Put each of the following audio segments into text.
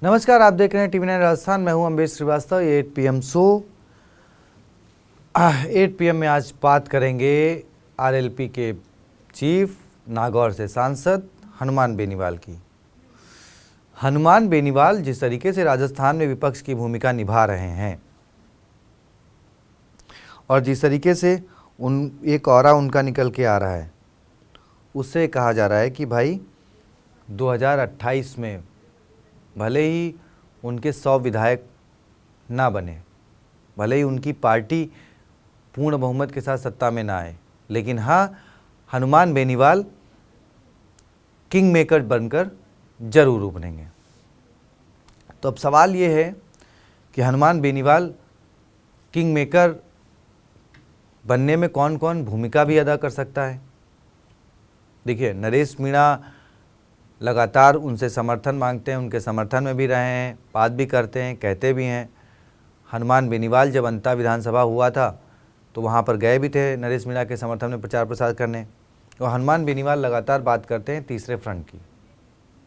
नमस्कार, आप देख रहे हैं टीवी 9 राजस्थान। मैं हूं अम्बेश श्रीवास्तव। ये 8 PM शो 8 PM में आज बात करेंगे RLP के चीफ, नागौर से सांसद हनुमान बेनीवाल की। हनुमान बेनीवाल जिस तरीके से राजस्थान में विपक्ष की भूमिका निभा रहे हैं और जिस तरीके से एक ऑरा उनका निकल के आ रहा है, उससे कहा जा रहा है कि भाई 2028 में भले ही उनके 100 विधायक ना बने, भले ही उनकी पार्टी पूर्ण बहुमत के साथ सत्ता में ना आए, लेकिन हाँ, हनुमान बेनीवाल किंग मेकर बनकर जरूर उभरेंगे। तो अब सवाल ये है कि हनुमान बेनीवाल किंग मेकर बनने में कौन कौन भूमिका भी अदा कर सकता है। देखिए, नरेश मीणा लगातार उनसे समर्थन मांगते हैं, उनके समर्थन में भी रहे हैं, बात भी करते हैं, कहते भी हैं। हनुमान बेनीवाल जब अंता विधानसभा हुआ था तो वहाँ पर गए भी थे नरेश मीणा के समर्थन में प्रचार प्रसार करने। और हनुमान बेनीवाल लगातार बात करते हैं तीसरे फ्रंट की,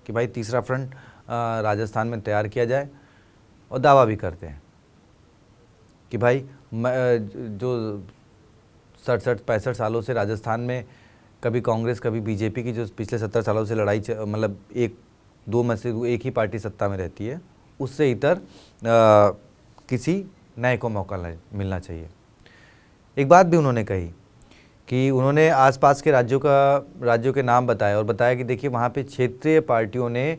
कि भाई तीसरा फ्रंट राजस्थान में तैयार किया जाए, और दावा भी करते हैं कि भाई जो 67-65 सालों से राजस्थान में कभी कांग्रेस कभी बीजेपी की जो पिछले 70 सालों से लड़ाई, मतलब एक दो में से एक ही पार्टी सत्ता में रहती है, उससे इतर किसी नए को मौका मिलना चाहिए। एक बात भी उन्होंने कही कि उन्होंने आसपास के राज्यों के नाम बताए और बताया कि देखिए, वहाँ पे क्षेत्रीय पार्टियों ने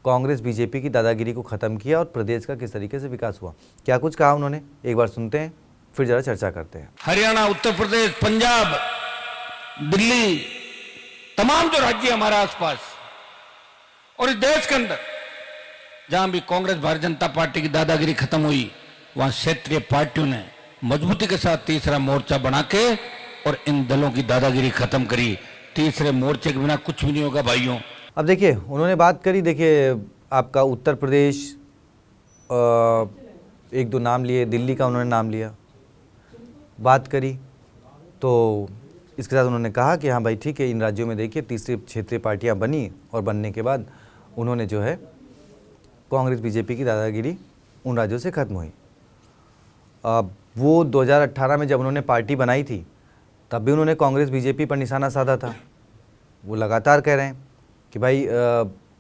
कांग्रेस बीजेपी की दादागिरी को ख़त्म किया और प्रदेश का किस तरीके से विकास हुआ। क्या कुछ कहा उन्होंने, एक बार सुनते हैं, फिर ज़रा चर्चा करते हैं। हरियाणा, उत्तर प्रदेश, पंजाब, दिल्ली, तमाम जो राज्य हमारे आसपास और इस देश के अंदर जहां भी कांग्रेस भारतीय जनता पार्टी की दादागिरी खत्म हुई, वहां क्षेत्रीय पार्टियों ने मजबूती के साथ तीसरा मोर्चा बना के और इन दलों की दादागिरी खत्म करी। तीसरे मोर्चे के बिना कुछ भी नहीं होगा भाइयों। अब देखिए, उन्होंने बात करी, देखिए आपका उत्तर प्रदेश, एक दो नाम लिए, दिल्ली का उन्होंने नाम लिया, बात करी, तो इसके साथ उन्होंने कहा कि हाँ भाई ठीक है, इन राज्यों में देखिए तीसरी क्षेत्रीय पार्टियां बनी और बनने के बाद उन्होंने जो है कांग्रेस बीजेपी की दादागिरी उन राज्यों से खत्म हुई। अब वो 2018 में जब उन्होंने पार्टी बनाई थी तब भी उन्होंने कांग्रेस बीजेपी पर निशाना साधा था। वो लगातार कह रहे हैं कि भाई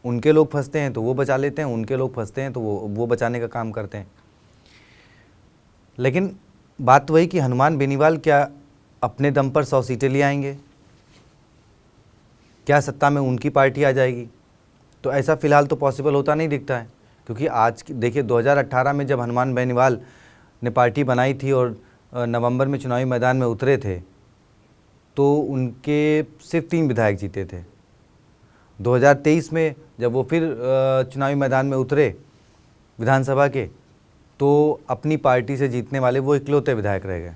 उनके लोग फंसते हैं तो वो बचा लेते हैं, उनके लोग फंसते हैं तो वो बचाने का काम करते हैं। लेकिन बात वही कि हनुमान बेनीवाल क्या अपने दम पर 100 सीटें ले आएंगे? क्या सत्ता में उनकी पार्टी आ जाएगी? तो ऐसा फिलहाल तो पॉसिबल होता नहीं दिखता है, क्योंकि आज देखिए 2018 में जब हनुमान बेनीवाल ने पार्टी बनाई थी और नवंबर में चुनावी मैदान में उतरे थे तो उनके सिर्फ 3 विधायक जीते थे। 2023 में जब वो फिर चुनावी मैदान में उतरे विधानसभा के, तो अपनी पार्टी से जीतने वाले वो इकलौते विधायक रह गए।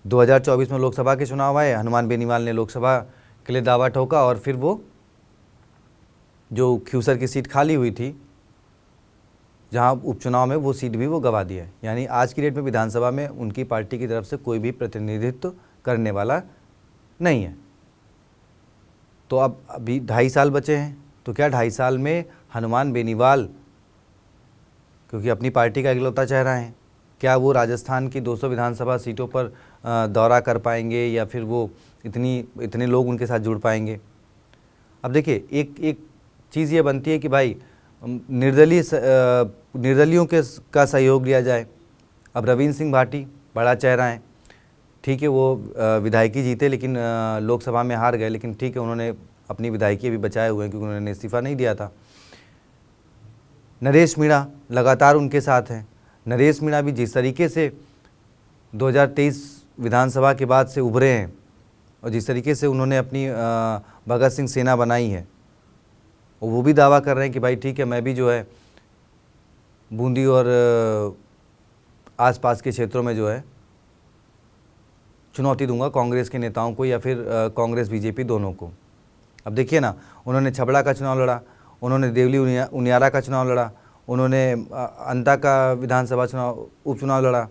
2024 में लोकसभा के चुनाव आए, हनुमान बेनीवाल ने लोकसभा के लिए दावा ठोका और फिर वो जो ख्यूसर की सीट खाली हुई थी, जहां उपचुनाव में वो सीट भी वो गंवा दिया। यानी आज की डेट में विधानसभा में उनकी पार्टी की तरफ से कोई भी प्रतिनिधित्व करने वाला नहीं है। तो अब अभी 2.5 साल बचे हैं, तो क्या 2.5 साल में हनुमान बेनीवाल, क्योंकि अपनी पार्टी का इकलौता चेहरा है, क्या वो राजस्थान की 200 विधानसभा सीटों पर दौरा कर पाएंगे या फिर वो इतने लोग उनके साथ जुड़ पाएंगे? अब देखिए, एक चीज़ ये बनती है कि भाई निर्दलीयों का सहयोग लिया जाए। अब रविंद्र सिंह भाटी बड़ा चेहरा है, ठीक है, वो विधायकी जीते लेकिन लोकसभा में हार गए, लेकिन ठीक है, उन्होंने अपनी विधायकी भी बचाए हुए हैं क्योंकि उन्होंने इस्तीफा नहीं दिया था। नरेश मीणा लगातार उनके साथ हैं। नरेश मीणा भी जिस तरीके से 2023 विधानसभा के बाद से उभरे हैं और जिस तरीके से उन्होंने अपनी भगत सिंह सेना बनाई है, और वो भी दावा कर रहे हैं कि भाई ठीक है, मैं भी जो है बूंदी और आसपास के क्षेत्रों में जो है चुनौती दूंगा कांग्रेस के नेताओं को या फिर कांग्रेस बीजेपी दोनों को। अब देखिए ना, उन्होंने छबड़ा का चुनाव लड़ा, उन्होंने देवली उनियारा का चुनाव लड़ा, उन्होंने अंता का विधानसभा उपचुनाव लड़ा,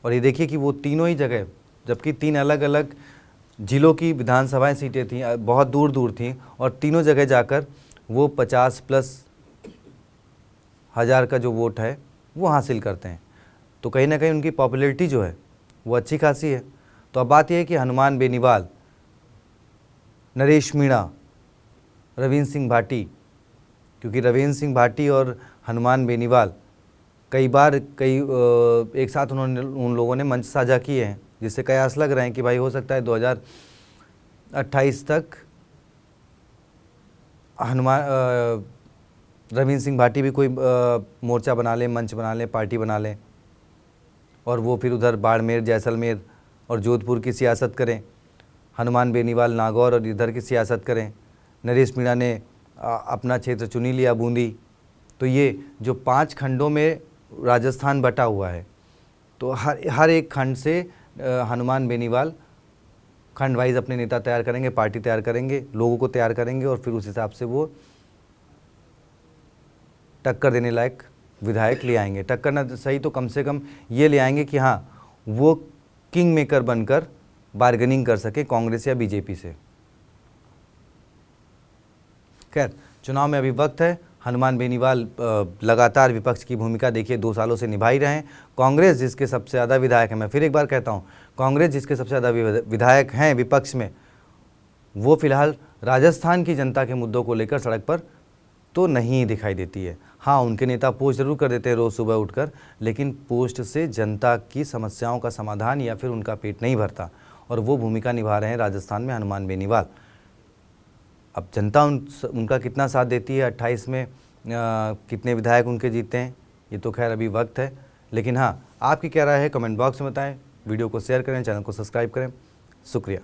और ये देखिए कि वो तीनों ही जगह, जबकि 3 अलग अलग जिलों की विधानसभाएं सीटें थीं, बहुत दूर दूर थीं, और तीनों जगह जाकर वो 50+ हजार का जो वोट है वो हासिल करते हैं। तो कहीं ना कहीं उनकी पॉपुलैरिटी जो है वो अच्छी खासी है। तो अब बात यह है कि हनुमान बेनीवाल, नरेश मीणा, रविंद्र सिंह भाटी, क्योंकि रविंद्र सिंह भाटी और हनुमान बेनीवाल कई बार एक साथ उन लोगों ने मंच साझा किए हैं, जिससे कयास लग रहे हैं कि भाई हो सकता है 2028 तक रविंद्र सिंह भाटी भी कोई मोर्चा बना लें, मंच बना लें, पार्टी बना लें और वो फिर उधर बाड़मेर, जैसलमेर और जोधपुर की सियासत करें। हनुमान बेनीवाल नागौर और इधर की सियासत करें। नरेश मीणा ने अपना क्षेत्र चुनी लिया, बूंदी। तो ये जो 5 खंडों में राजस्थान बटा हुआ है, तो हर एक खंड से हनुमान बेनीवाल खंड वाइज अपने नेता तैयार करेंगे, पार्टी तैयार करेंगे, लोगों को तैयार करेंगे और फिर उस हिसाब से वो टक्कर देने लायक विधायक ले आएंगे। टक्कर ना सही तो कम से कम ये ले आएंगे कि हाँ, वो किंग मेकर बनकर बार्गेनिंग कर सके कांग्रेस या बीजेपी से। खैर, चुनाव में अभी वक्त है। हनुमान बेनीवाल लगातार विपक्ष की भूमिका देखिए 2 सालों से निभा ही रहे हैं। कांग्रेस जिसके सबसे ज़्यादा विधायक हैं, मैं फिर एक बार कहता हूं, कांग्रेस जिसके सबसे ज़्यादा विधायक हैं विपक्ष में, वो फिलहाल राजस्थान की जनता के मुद्दों को लेकर सड़क पर तो नहीं दिखाई देती है। हाँ, उनके नेता पोस्ट जरूर कर देते हैं रोज़ सुबह उठकर, लेकिन पोस्ट से जनता की समस्याओं का समाधान या फिर उनका पेट नहीं भरता, और वो भूमिका निभा रहे हैं राजस्थान में हनुमान बेनीवाल। अब जनता उनका कितना साथ देती है, 28 में कितने विधायक उनके जीतते हैं, ये तो खैर अभी वक्त है। लेकिन हाँ, आपकी क्या राय है कमेंट बॉक्स में बताएं, वीडियो को शेयर करें, चैनल को सब्सक्राइब करें। शुक्रिया।